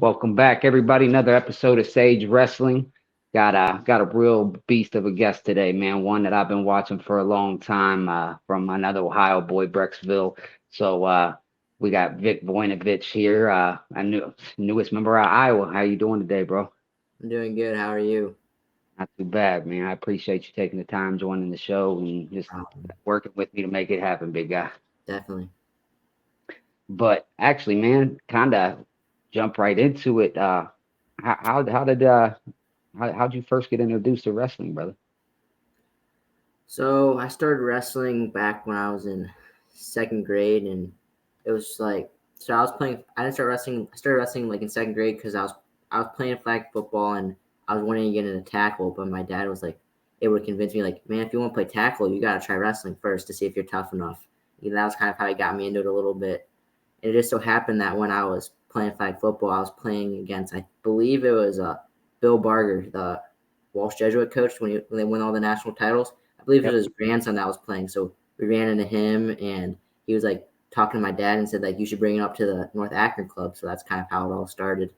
Welcome back, everybody. Another episode of Sage Wrestling. Got a real beast of a guest today, man. One that I've been watching for a long time, from another Ohio boy, Brecksville. So we got Vic Voinovich here, newest member of Iowa. How you doing today, bro? I'm doing good. How are you? Not too bad, man. I appreciate you taking the time, joining the show, and just working with me to make it happen, big guy. Definitely. But actually, man, kind of jump right into it. How did how'd you first get introduced to wrestling, brother? So I started wrestling back when I was in second grade, and it was like so I was playing. I didn't start wrestling. I started wrestling like in second grade because I was playing flag football and I was wanting to get into tackle, but my dad was like able to convince me like, man, if you want to play tackle, you gotta try wrestling first to see if you're tough enough. And that was kind of how he got me into it a little bit. And it just so happened that when I was playing flag football, I was playing against I believe it was Bill Barger, the Walsh Jesuit coach when they won all the national titles. I believe it Yep. was his grandson that was playing. So we ran into him, and he was like talking to my dad and said like you should bring it up to the North Akron club. So that's kind of how it all started.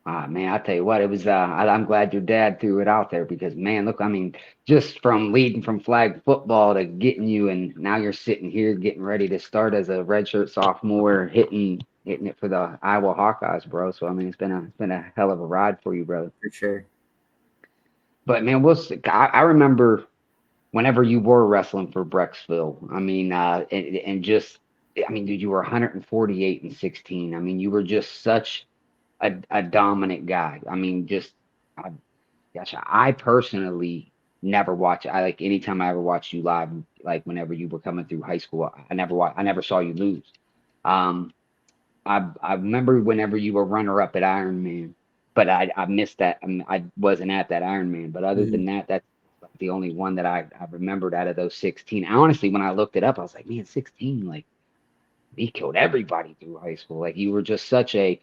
Ah, man, I tell you what, it was. I'm glad your dad threw it out there because, man, look, I mean, just from leading from flag football to getting you, and now you're sitting here getting ready to start as a redshirt sophomore, hitting it for the Iowa Hawkeyes, bro. So I mean, it's been a hell of a ride for you, brother. For sure. But man, we'll see. I remember whenever you were wrestling for Brecksville. I mean, and just, I mean, dude, you were 148 and 16. I mean, you were just such a dominant guy. I mean, I, gosh, I personally never watch. I like anytime I ever watched you live, like whenever you were coming through high school, I never saw you lose. Um, I remember whenever you were runner up at Iron Man, but I missed that. I wasn't at that Iron Man. But other Mm-hmm. than that, that's like the only one that I remembered out of those 16. Honestly, when I looked it up, I was like, man, 16, like he killed everybody through high school. Like you were just such a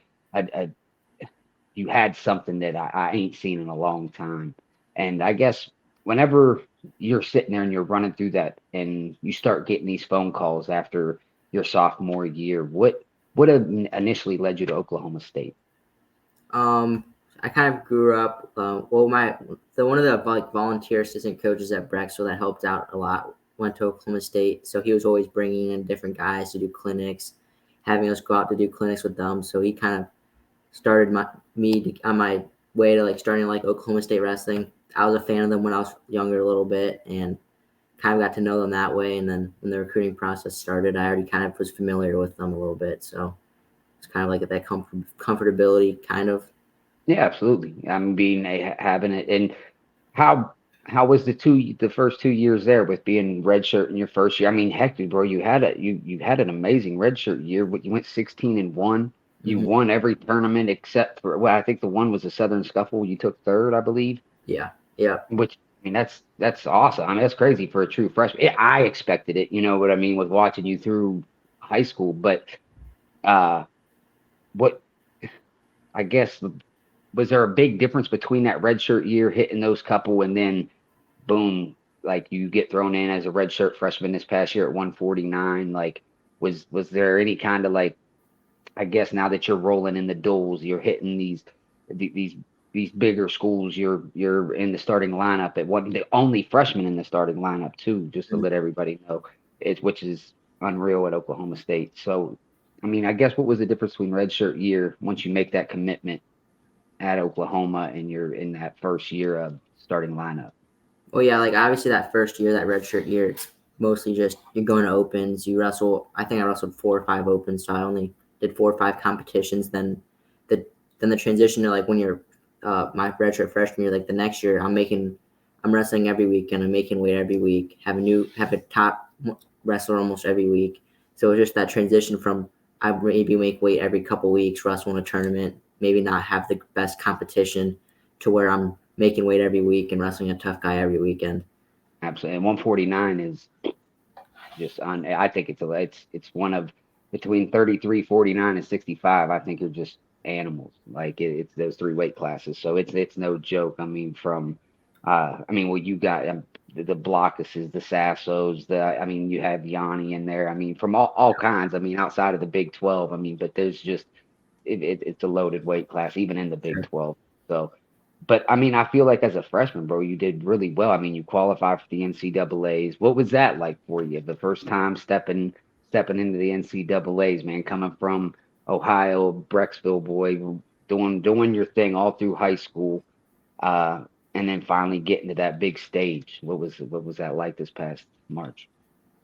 you had something that I ain't seen in a long time. And I guess whenever you're sitting there and you're running through that and you start getting these phone calls after your sophomore year, what initially led you to Oklahoma State? Um, I kind of grew up. Well, one of the like volunteer assistant coaches at Brecksville that helped out a lot went to Oklahoma State, so he was always bringing in different guys to do clinics, having us go out to do clinics with them. So he kind of started on my way to like starting like Oklahoma State wrestling. I was a fan of them when I was younger a little bit, and kind of got to know them that way. And then when the recruiting process started, I already kind of was familiar with them a little bit, so it's kind of like that comfortability kind of. Yeah, absolutely. I'm being having it. And how how was the first 2 years there with being redshirt in your first year? I mean, heck, dude, bro, you had an amazing redshirt year. You went 16-1. You Mhm. won every tournament except for, well, I think the one was the Southern Scuffle. You took third, I believe. Yeah, yeah. Which, I mean, that's awesome. I mean, that's crazy for a true freshman. Yeah, I expected it. You know what I mean, with watching you through high school. But uh, what I guess was there a big difference between that redshirt year hitting those couple and then boom, like you get thrown in as a redshirt freshman this past year at 149? Like, was there any kind of like, I guess now that you're rolling in the duels, you're hitting these these bigger schools, you're in the starting lineup at one, the only freshman in the starting lineup too, just to Mhm. let everybody know, it's which is unreal at Oklahoma State. So, I mean, I guess what was the difference between redshirt year once you make that commitment at Oklahoma and you're in that first year of starting lineup? Well, yeah, like obviously that first year, that redshirt year, it's mostly just you're going to opens. You wrestle. I think I wrestled 4 or 5 opens, so I only did 4 or 5 competitions. The then the transition to like when you're my redshirt freshman year, like the next year, I'm wrestling every week and I'm making weight every week. Have a top wrestler almost every week. So it's just that transition from I maybe make weight every couple weeks, wrestle in a tournament, maybe not have the best competition, to where I'm making weight every week and wrestling a tough guy every weekend. Absolutely. And 149 is just on. I think it's one of between 33, 49, and 65. I think you're just animals. Like it's those three weight classes. So it's no joke. I mean, I mean, well, you got the Blockuses, the Sassos, I mean, you have Yanni in there. I mean, from all kinds. I mean, outside of the Big 12. I mean, but there's just it's a loaded weight class, even in the Big Sure. 12. So, but I mean, I feel like as a freshman, bro, you did really well. I mean, you qualified for the NCAA's. What was that like for you? The first time stepping into the NCAA's, man, coming from Ohio, Brecksville boy, doing your thing all through high school, uh, and then finally getting to that big stage. What was that like this past March?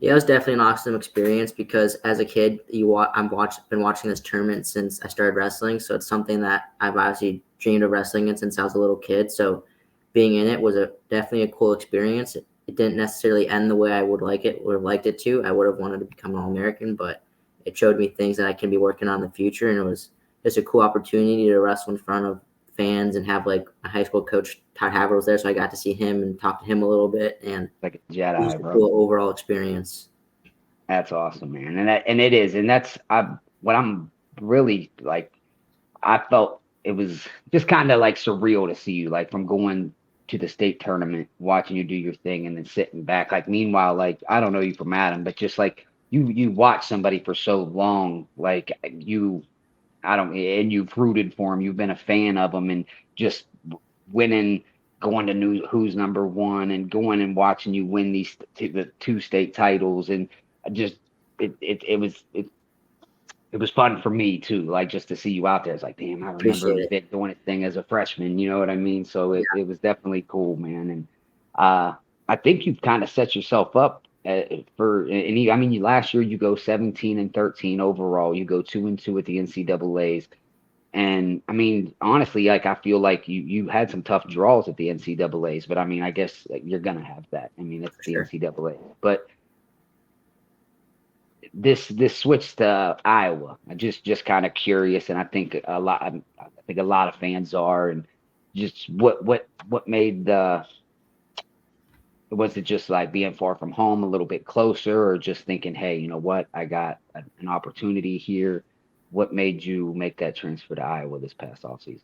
Yeah, it was definitely an awesome experience because as a kid, been watching this tournament since I started wrestling. So it's something that I've obviously dreamed of wrestling in since I was a little kid. So being in it was definitely a cool experience. It didn't necessarily end the way I would have liked it to. I would have wanted to become an All-American, but it showed me things that I can be working on in the future. And it was just a cool opportunity to wrestle in front of fans and have like my high school coach, Todd Haver, was there. So I got to see him and talk to him a little bit. And Like a it was just Jedi, a bro. cool overall experience. That's awesome, man. And it is, and that's what I'm really like. I felt it was just kind of like surreal to see you, like from going to the state tournament, watching you do your thing, and then sitting back. Like meanwhile, like I don't know you from Adam, but just like you watch somebody for so long, like I don't, and you've rooted for him, you've been a fan of him, and just winning, going to new who's number one, and going and watching you win the two state titles, and just it was fun for me too, like just to see you out there. It's like, damn, I Appreciate remember it. Vic doing his thing as a freshman. You know what I mean? So Yeah. it was definitely cool, man. And I think you've kind of set yourself up I mean, last year you go 17-13 overall. You go 2-2 at the NCAA's. And I mean, honestly, like I feel like you had some tough draws at the NCAA's, but I mean, I guess like, you're gonna have that. I mean, it's For the sure. NCAA. But this switch to Iowa. I just kind of curious, and I think a lot of fans are, and just what made the was it just like being far from home, a little bit closer, or just thinking, hey, you know what, I got an opportunity here. What made you make that transfer to Iowa this past offseason?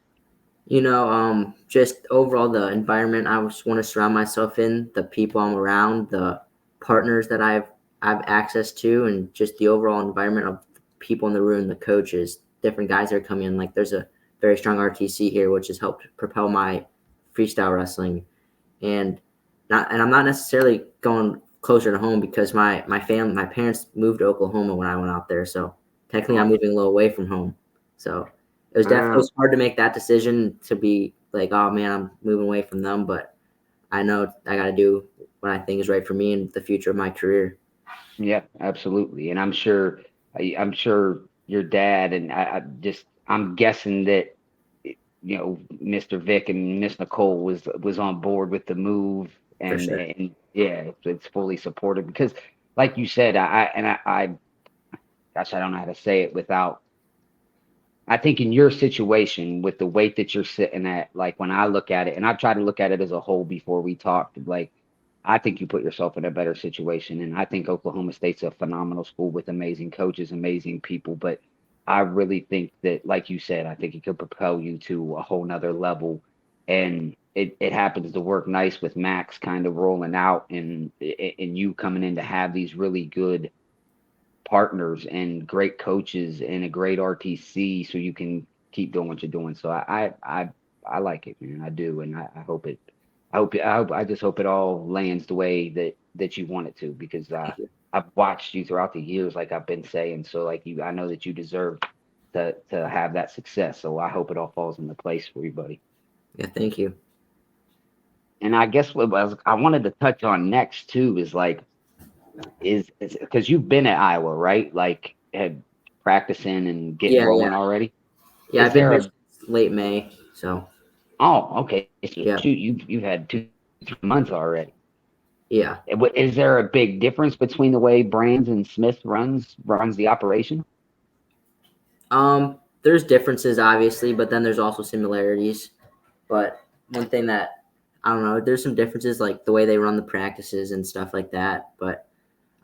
Just overall the environment I just want to surround myself in, the people I'm around, the partners that I've access to, and just the overall environment of people in the room, the coaches, different guys that are coming in. Like there's a very strong RTC here, which has helped propel my freestyle wrestling, and I'm not necessarily going closer to home because my parents moved to Oklahoma when I went out there, so technically I'm Oh, moving a little away from home. So it wow. was hard to make that decision to be like, oh man, I'm moving away from them, but I know I got to do what I think is right for me and the future of my career. Yeah, absolutely. And I'm sure your dad and I'm guessing that Mr. Vic and Miss Nicole was on board with the move, For and sure. yeah, it's fully supported because like you said, I gosh, I don't know how to say it without I think in your situation with the weight that you're sitting at, like when I look at it, and I try to look at it as a whole before we talked, like I think you put yourself in a better situation. And I think Oklahoma State's a phenomenal school with amazing coaches, amazing people. But I really think that, like you said, I think it could propel you to a whole nother level. And it happens to work nice with Max kind of rolling out and you coming in to have these really good partners and great coaches and a great RTC so you can keep doing what you're doing. So I like it, man. I do, and I hope it. I just hope it all lands the way that you want it to because Thank you. I've watched you throughout the years, like I've been saying. So like I know that you deserve to have that success. So I hope it all falls into place for you, buddy. Yeah, thank you. And I guess I wanted to touch on next too is like is because you've been at Iowa, right? Like had practicing and getting Yeah, yeah, rolling already. yeah. Is I've been there here a since late May, so okay? So yeah, shoot, you've had 2 3 months already. yeah. Is there a big difference between the way Brands and Smith runs the operation? There's differences obviously, but then there's also similarities. But one thing that I don't know, there's some differences like the way they run the practices and stuff like that. But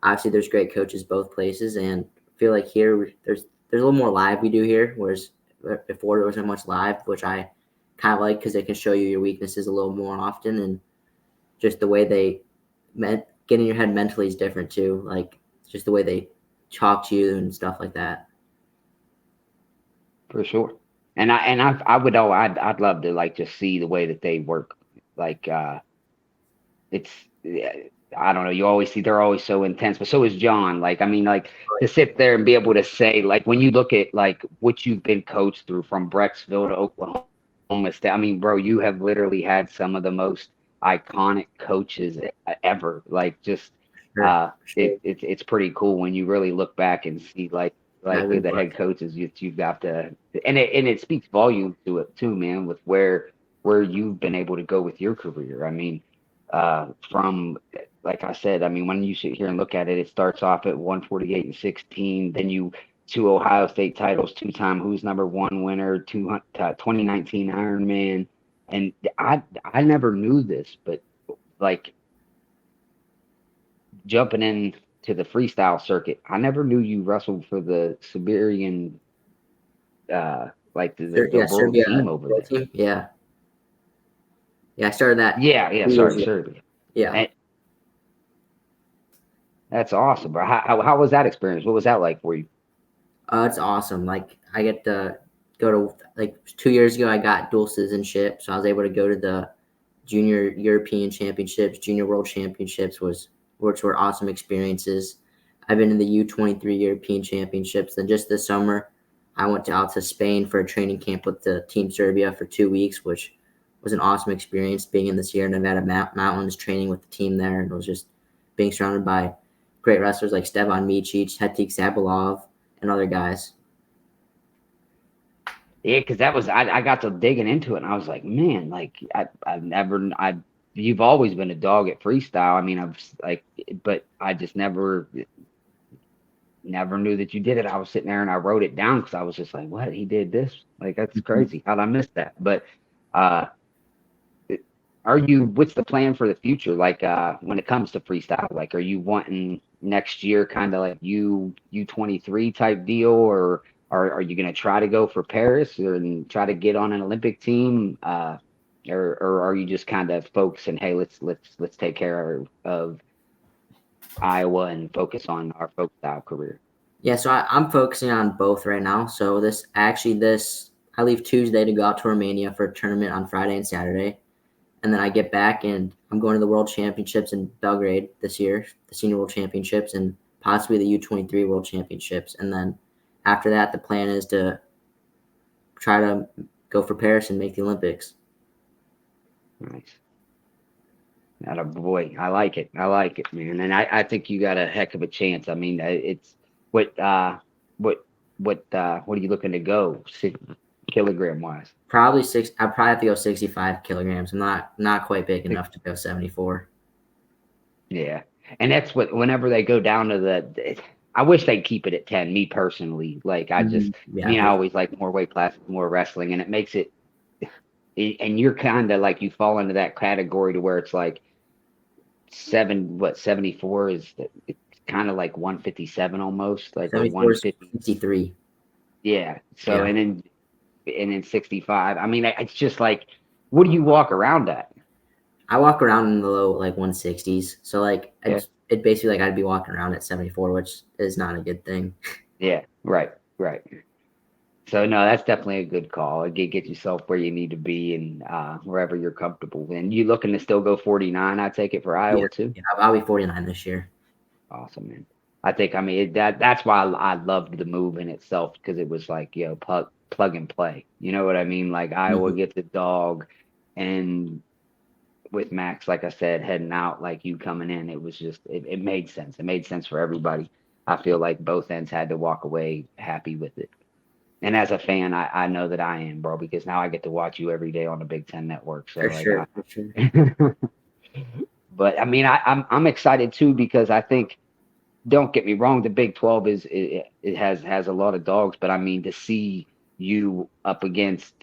obviously, there's great coaches both places, and I feel like here there's a little more live we do here, whereas before there wasn't much live, which I kind of like because they can show you your weaknesses a little more often, and just the way they get in your head mentally is different too. Like just the way they talk to you and stuff like that. for sure. I would I'd love to like just see the way that they work. Like it's yeah, I don't know. You always see they're always so intense, but so is John. Like I mean, like to sit there and be able to say like when you look at like what you've been coached through from Brecksville to Oklahoma State. I mean, bro, you have literally had some of the most iconic coaches ever. Like just Sure, sure. it's pretty cool when you really look back and see Yeah, like I've been the head blessed. coaches you've got to and it speaks volumes to it too, man, with where you've been able to go with your career. I mean, from like I said, I mean, when you sit here and look at it, it starts off at 148 and 16. Then you two Ohio State titles, two-time Who's Number One winner, 2019 Ironman. And I never knew this, but like jumping in to the freestyle circuit, I never knew you wrestled for the Siberian, like the Yeah, world Serbia team over world there. team. Yeah, yeah. I started that Yeah, 2 years sorry, ago. Serbia. Yeah. And that's awesome, bro. How was that experience? What was that like for you? It's awesome. Like I get to go to like 2 years ago, I got dual citizenship, so I was able to go to the junior European championships, junior world championships, which were awesome experiences. I've been in the U23 European championships. Then just this summer, I went out to Spain for a training camp with the Team Serbia for 2 weeks, which was an awesome experience. Being in the Sierra Nevada mountains, training with the team there, and it was just being surrounded by great wrestlers like Stevan Micic, Hetik Zabalov, and other guys. Yeah, because that was I got to digging into it and I was like, man, like I've never I you've always been a dog at freestyle. I mean, like, but I just never knew that you did it. I was sitting there and I wrote it down because I was just like, what? He did this? Like that's crazy. How'd I miss that? But uh, are you? What's the plan for the future? Like when it comes to freestyle, like are you wanting next year kind of like U23 type deal, or are you gonna try to go for Paris or and try to get on an Olympic team? Or are you just kind of focusing, hey, let's take care of Iowa and focus on our folk style career? Yeah, so I'm focusing on both right now. So this I leave Tuesday to go out to Romania for a tournament on Friday and Saturday, and then I get back and I'm going to the World Championships in Belgrade this year, the Senior World Championships, and possibly the U23 World Championships. And then after that, the plan is to try to go for Paris and make the Olympics. Nice. Not a boy. I like it. I like it, man. And I think you got a heck of a chance. I mean, it's what what what are you looking to go kilogram wise? Probably six. I probably have to go 65 kilograms. I'm not quite big enough to go 74. Yeah. And that's what whenever they go down to I wish they'd keep it at 10, me personally. Like Yeah, I always like more weight classes, more wrestling, and it makes it and you're kind of like you fall into that category to where it's like 74 is it's kind of like 157 almost, like or 74 is 150. 63. Yeah. So Yeah. and then 65. I mean, it's just like what do you walk around at? I walk around in the low like 160s. So like Yeah. it basically like I'd be walking around at 74, which is not a good thing. Yeah. Right. Right. So no, that's definitely a good call. Get yourself where you need to be and wherever you're comfortable. And you looking to still go 49, I take it for Yeah. Iowa too. Yeah, I'll be 49 this year. Awesome, man. I think I mean that's why I loved the move in itself because it was like, plug and play. You know what I mean? Like Iowa Mhm. gets a dog and with Max, like I said, heading out, like you coming in, it was just it made sense. It made sense for everybody. I feel like both ends had to walk away happy with it. And as a fan, I know that I am, bro, because now I get to watch you every day on the Big Ten Network. So For like sure. For sure. but I mean I'm excited too because I think don't get me wrong, the Big 12 it has a lot of dogs, but I mean to see you up against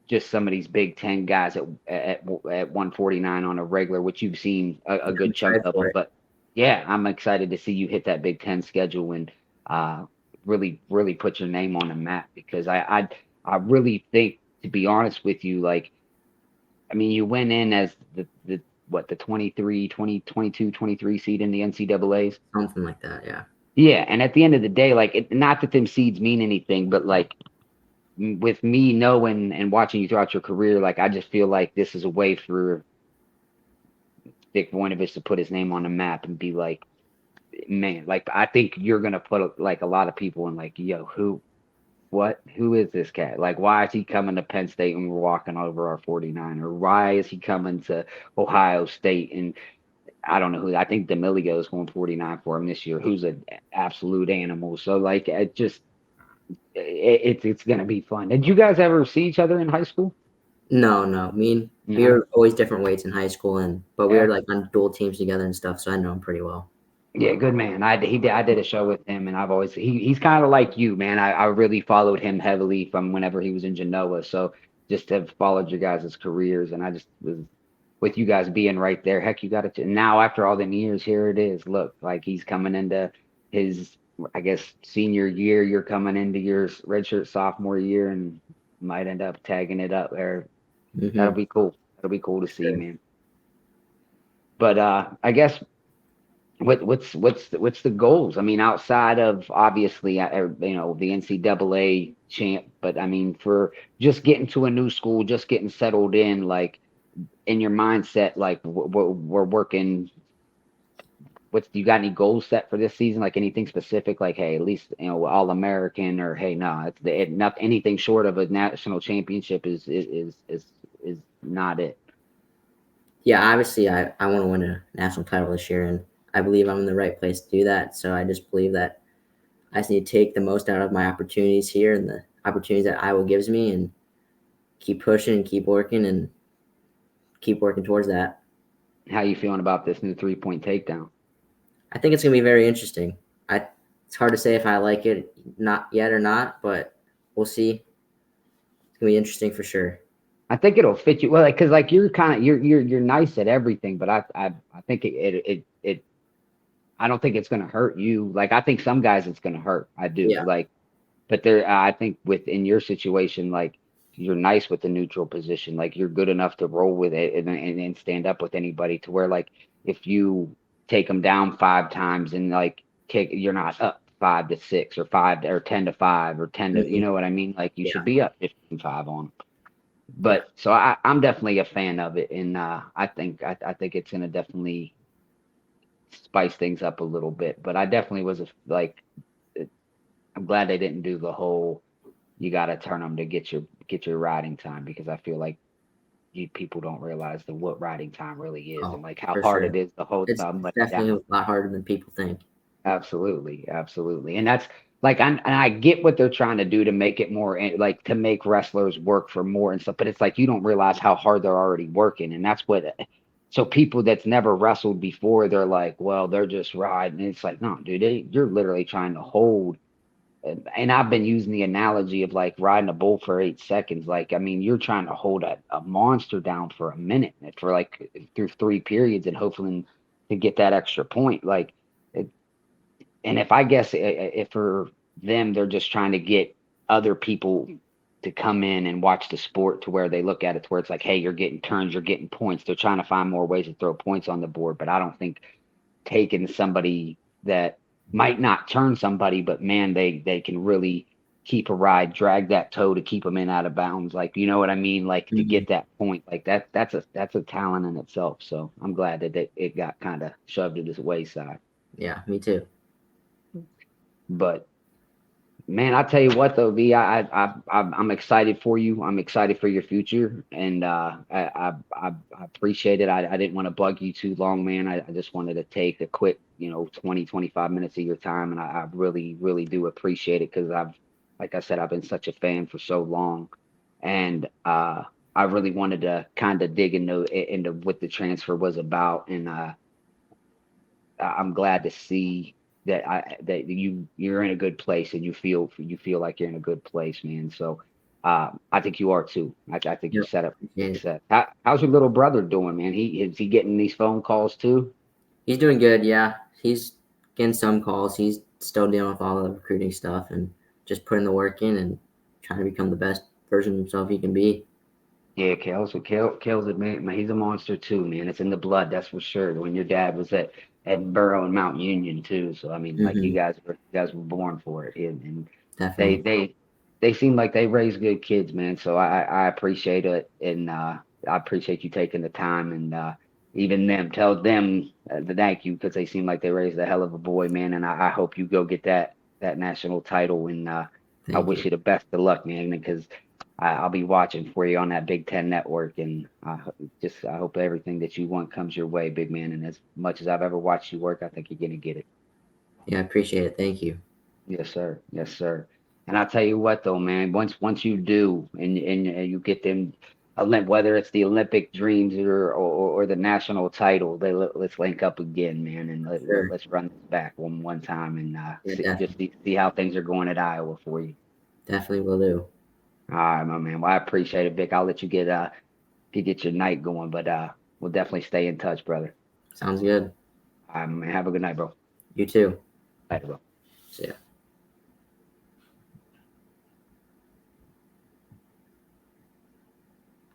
just some of these Big Ten guys at 149 on a regular, which you've seen a Yeah, I'm good chunk excited of for them. it. But yeah, I'm excited to see you hit that Big Ten schedule and really put your name on the map because I really think, to be honest with you, like I mean, you went in as the what the 23, 20, 22, 23 seed in the NCAA's. Something like that. Yeah. Yeah, and at the end of the day, like not that them seeds mean anything, but like with me knowing and watching you throughout your career, like I just feel like this is a way for Dick Voinovich to put his name on the map and be like, man, like I think you're gonna put like a lot of people in like, yo, who is this cat? Like, why is he coming to Penn State when we're walking over our 49? Or why is he coming to Ohio State? And I don't know who. I think D'Amelio is going 49 for him this year, who's an absolute animal. So like, it's gonna be fun. Did you guys ever see each other in high school? No. We No. were always different weights in high school, but we Yeah. were like on dual teams together and stuff. So I know him pretty well. Yeah, good man. I did a show with him, and I've always he's kind of like you, man. I really followed him heavily from whenever he was in Genoa. So just have followed your guys' careers, and I just was with you guys being right there. Heck, you got it. Now after all them years, here it is. Look, like he's coming into his, I guess, senior year. You're coming into your redshirt sophomore year, and might end up tagging it up there. That'll Mm-hmm. be cool. That'll be cool to see, Sure. man. But I guess what's the goals? I mean, outside of obviously, the NCAA champ, but I mean, for just getting to a new school, just getting settled in, like in your mindset, like we're working. What's you got any goals set for this season? Like anything specific? Like, hey, at least All American, or hey, no, not anything short of a national championship is not it. Yeah, obviously, I want to win a national title this year, and I believe I'm in the right place to do that. So I just believe that I just need to take the most out of my opportunities here and the opportunities that Iowa gives me, and keep pushing and keep working and keep working towards that. How you feeling about this new 3-point takedown? I think it's gonna be very interesting. It's hard to say if I like it not yet or not, but we'll see. It's gonna be interesting for sure. I think it'll fit you well, like because like you're kind of you're nice at everything, but I think I don't think it's gonna hurt you. Like I think some guys it's gonna hurt. I do Yeah. like, but there I think within your situation, like you're nice with the neutral position, like you're good enough to roll with it and stand up with anybody to where like if you take them down 5 times and like kick, you're not up 5-6 or 5 or 10-5 or 10 to, you Hmm. know what I mean? Like you should Yeah. be up 15-5 on 'em. Yeah. But so I'm definitely a fan of it, and I think it's gonna definitely spice things up a little bit. But I definitely was like, I'm glad they didn't do the whole you got to turn them to get your riding time, because I feel like people don't realize what riding time really is, and Oh, like how for hard sure. it is to hold It's somebody definitely down. a lot harder than people think. Absolutely, absolutely, and that's like and I get what they're trying to do to make it more like to make wrestlers work for more and stuff, but it's like you don't realize how hard they're already working, and that's what. So people that's never wrestled before, they're like, well, they're just riding. And it's like, no, dude, you're literally trying to hold. And I've been using the analogy of like riding a bull for 8 seconds. Like, I mean, you're trying to hold a monster down for a minute, for like through 3 periods, and hopefully to get that extra point. Like, and if I guess if for them, they're just trying to get other people to come in and watch the sport to where they look at it to where it's like, hey, you're getting turns, you're getting points. They're trying to find more ways to throw points on the board. But I don't think taking somebody that might not turn somebody, but man, they can really keep a ride, drag that toe to keep them in out of bounds. Like, you know what I mean? Like to Hmm. get that point, like that's a talent in itself. So I'm glad that it got kind of shoved to this wayside. Yeah, me too. But man, I tell you what though, V, I'm excited for you. I'm excited for your future, and I appreciate it. I didn't want to bug you too long, man. I just wanted to take a quick, 20, 25 minutes of your time, and I really, really do appreciate it because like I said, I've been such a fan for so long, and I really wanted to kind of dig into what the transfer was about, and I'm glad to see that you're in a good place and you feel like you're in a good place, man. So I think you are too. I think you Yep. set up Yeah. success. How's your little brother doing, man? Is he getting these phone calls too? He's doing good. Yeah, he's getting some calls. He's still dealing with all the recruiting stuff and just putting the work in and trying to become the best version of himself he can be. Yeah, Kale's a man. He's a monster too, man. It's in the blood, that's for sure. When your dad was at Burrow and Mount Union too, so I mean, like Hmm. you guys were born for it, and they Definitely. they they seem like they raise good kids, man. So I appreciate it, and I appreciate you taking the time, and even them tell them the thank you because they seem like they raised a hell of a boy, man. And I hope you go get that national title, and I Thank wish you. you the best of luck, man, because I'll be watching for you on that Big Ten network, and I hope everything that you want comes your way, big man. And as much as I've ever watched you work, I think you're gonna get it. Yeah, I appreciate it. Thank you. Yes, sir. Yes, sir. And I'll tell you what, though, man. Once you do, and you get them, whether it's the Olympic dreams or the national title, let's link up again, man, and Sure. let's run this back one time and Yeah, definitely. see how things are going at Iowa for you. Definitely will do. All right, my man. Well, I appreciate it, Vic. I'll let you get your night going, but we'll definitely stay in touch, brother. Sounds good. Have a good night, bro. You too. Later, bro. See ya.